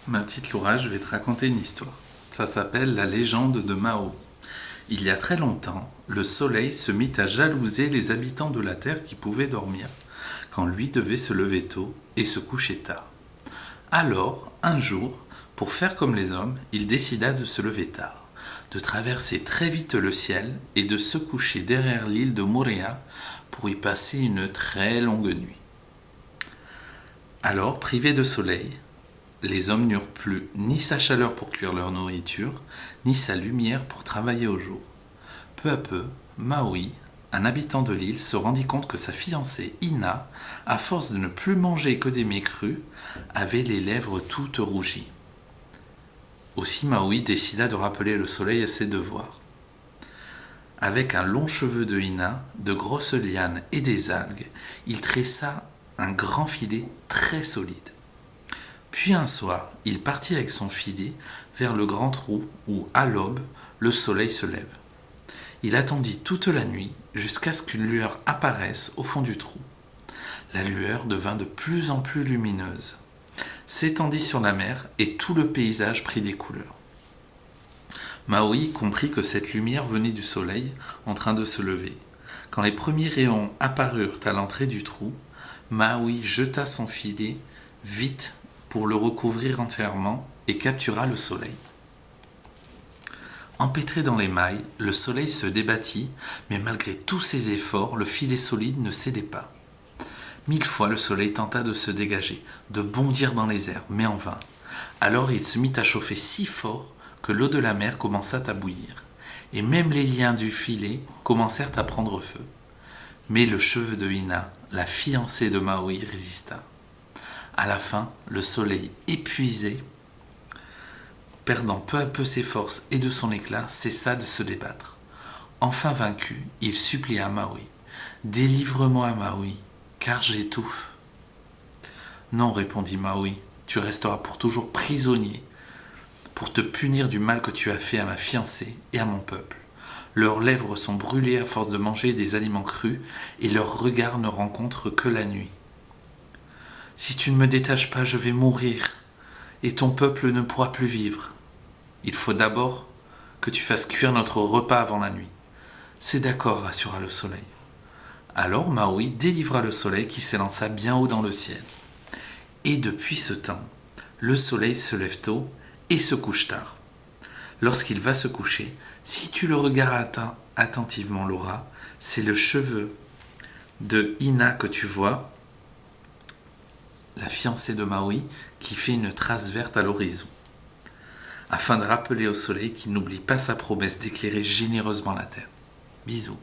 Ma petite Laura, je vais te raconter une histoire. Ça s'appelle la légende de Mao. Il y a très longtemps, le soleil se mit à jalouser les habitants de la terre qui pouvaient dormir, quand lui devait se lever tôt et se coucher tard. Alors, un jour, pour faire comme les hommes, il décida de se lever tard, de traverser très vite le ciel et de se coucher derrière l'île de Moorea pour y passer une très longue nuit. Alors, privés de soleil, les hommes n'eurent plus ni sa chaleur pour cuire leur nourriture, ni sa lumière pour travailler au jour. Peu à peu, Maui, un habitant de l'île, se rendit compte que sa fiancée, Ina, à force de ne plus manger que des mets crus, avait les lèvres toutes rougies. Aussi Maui décida de rappeler le soleil à ses devoirs. Avec un long cheveu de Ina, de grosses lianes et des algues, il tressa un grand filet très solide. Puis un soir, il partit avec son filet vers le grand trou où, à l'aube, le soleil se lève. Il attendit toute la nuit jusqu'à ce qu'une lueur apparaisse au fond du trou. La lueur devint de plus en plus lumineuse, s'étendit sur la mer et tout le paysage prit des couleurs. Maui comprit que cette lumière venait du soleil en train de se lever. Quand les premiers rayons apparurent à l'entrée du trou, Maui jeta son filet vite pour le recouvrir entièrement et captura le soleil. Empêtré dans les mailles, le soleil se débattit, mais malgré tous ses efforts, le filet solide ne cédait pas. 1000 fois le soleil tenta de se dégager, de bondir dans les airs, mais en vain. Alors il se mit à chauffer si fort que l'eau de la mer commença à bouillir, et même les liens du filet commencèrent à prendre feu. Mais le cheveu de Ina, la fiancée de Maui, résista. À la fin, le soleil, épuisé, perdant peu à peu ses forces et de son éclat, cessa de se débattre. Enfin vaincu, il supplia Maui. « Délivre-moi, Maui, car j'étouffe. » « Non, répondit Maui, tu resteras pour toujours prisonnier, pour te punir du mal que tu as fait à ma fiancée et à mon peuple. Leurs lèvres sont brûlées à force de manger des aliments crus, et leurs regards ne rencontrent que la nuit. Si tu ne me détaches pas, je vais mourir, et ton peuple ne pourra plus vivre. Il faut d'abord que tu fasses cuire notre repas avant la nuit. C'est d'accord, rassura le soleil. Alors Maui délivra le soleil qui s'élança bien haut dans le ciel. Et depuis ce temps, le soleil se lève tôt et se couche tard. Lorsqu'il va se coucher, si tu le regardes attentivement, Laura, c'est le cheveu de Ina que tu vois, la fiancée de Maui, qui fait une trace verte à l'horizon, afin de rappeler au soleil qu'il n'oublie pas sa promesse d'éclairer généreusement la terre. Bisous.